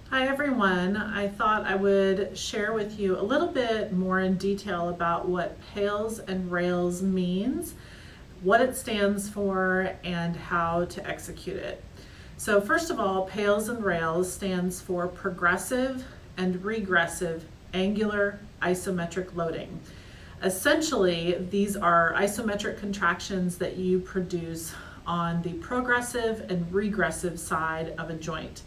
Hi everyone. I thought I would share with you a little bit more in detail about what PAILS and RAILS means, what it stands for, and how to execute it. So first of all, PAILS and RAILS stands for Progressive and Regressive Angular Isometric Loading. Essentially, these are isometric contractions that you produce on the progressive and regressive side of a joint.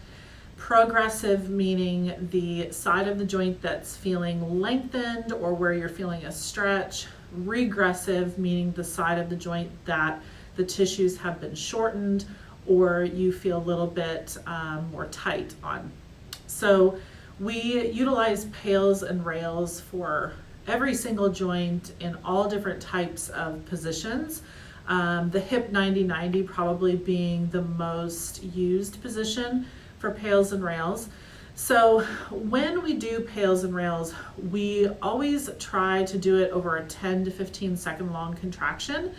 Progressive meaning the side of the joint that's feeling lengthened or where you're feeling a stretch. Regressive meaning the side of the joint that the tissues have been shortened or you feel a little bit more tight on. So we utilize PAILS and RAILS for every single joint in all different types of positions. The hip 90-90 probably being the most used position for PAILS and RAILS. So when we do PAILS and RAILS, we always try to do it over a 10 to 15 second long contraction.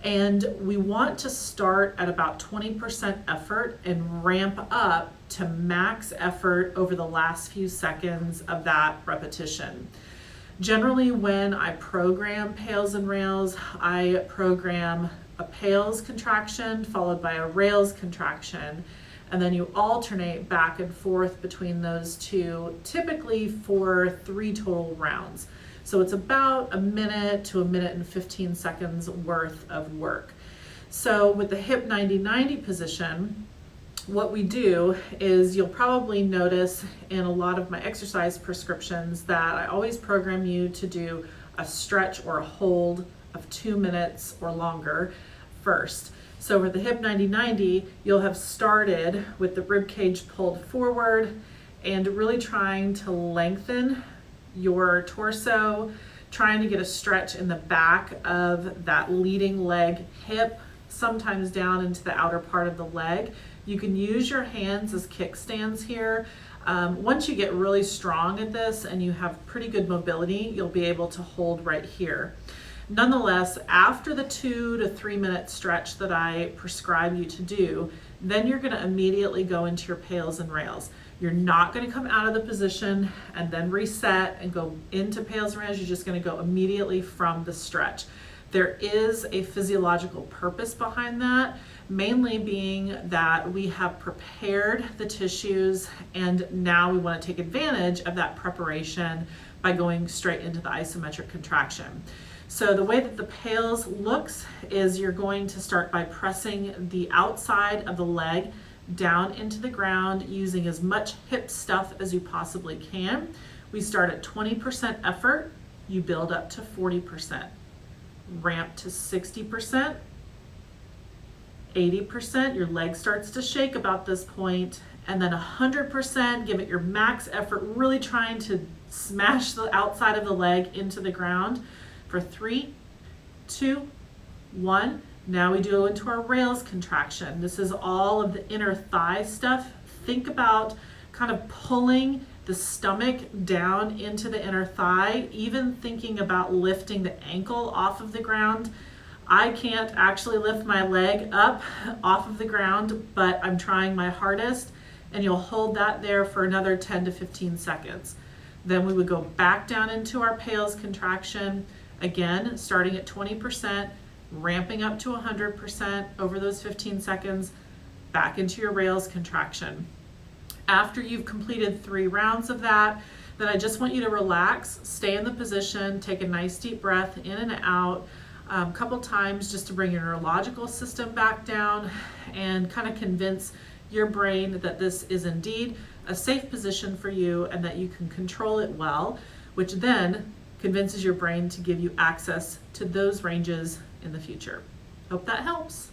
And we want to start at about 20% effort and ramp up to max effort over the last few seconds of that repetition. Generally, when I program PAILS and RAILS, I program a PAILS contraction followed by a RAILS contraction, and then you alternate back and forth between those two, typically for 3 total rounds. So it's about a minute to a minute and 15 seconds worth of work. So with the hip 90-90 position, what we do is you'll probably notice in a lot of my exercise prescriptions that I always program you to do a stretch or a hold of 2 minutes or longer first. So with the hip 90-90, you'll have started with the rib cage pulled forward and really trying to lengthen your torso, trying to get a stretch in the back of that leading leg hip, sometimes down into the outer part of the leg. You can use your hands as kickstands here. Once you get really strong at this and you have pretty good mobility, you'll be able to hold right here. Nonetheless, after the 2 to 3 minute stretch that I prescribe you to do, then you're going to immediately go into your PAILS and RAILS. You're not going to come out of the position and then reset and go into PAILS and RAILS. You're just going to go immediately from the stretch. There is a physiological purpose behind that, mainly being that we have prepared the tissues and now we want to take advantage of that preparation by going straight into the isometric contraction. So the way that the PAILS looks is you're going to start by pressing the outside of the leg down into the ground using as much hip stuff as you possibly can. We start at 20% effort, you build up to 40%, ramp to 60%, 80%, your leg starts to shake about this point, and then 100%, give it your max effort, really trying to smash the outside of the leg into the ground for 3, 2, 1. Now we go into our RAILS contraction. This is all of the inner thigh stuff. Think about kind of pulling the stomach down into the inner thigh, even thinking about lifting the ankle off of the ground. I can't actually lift my leg up off of the ground, but I'm trying my hardest, and you'll hold that there for another 10 to 15 seconds. Then we would go back down into our PAILS contraction, again, starting at 20%, ramping up to 100% over those 15 seconds, back into your RAILS contraction. After you've completed 3 rounds of that, then I just want you to relax, stay in the position, take a nice deep breath in and out a couple times just to bring your neurological system back down and kind of convince your brain that this is indeed a safe position for you and that you can control it well, which then convinces your brain to give you access to those ranges in the future. Hope that helps.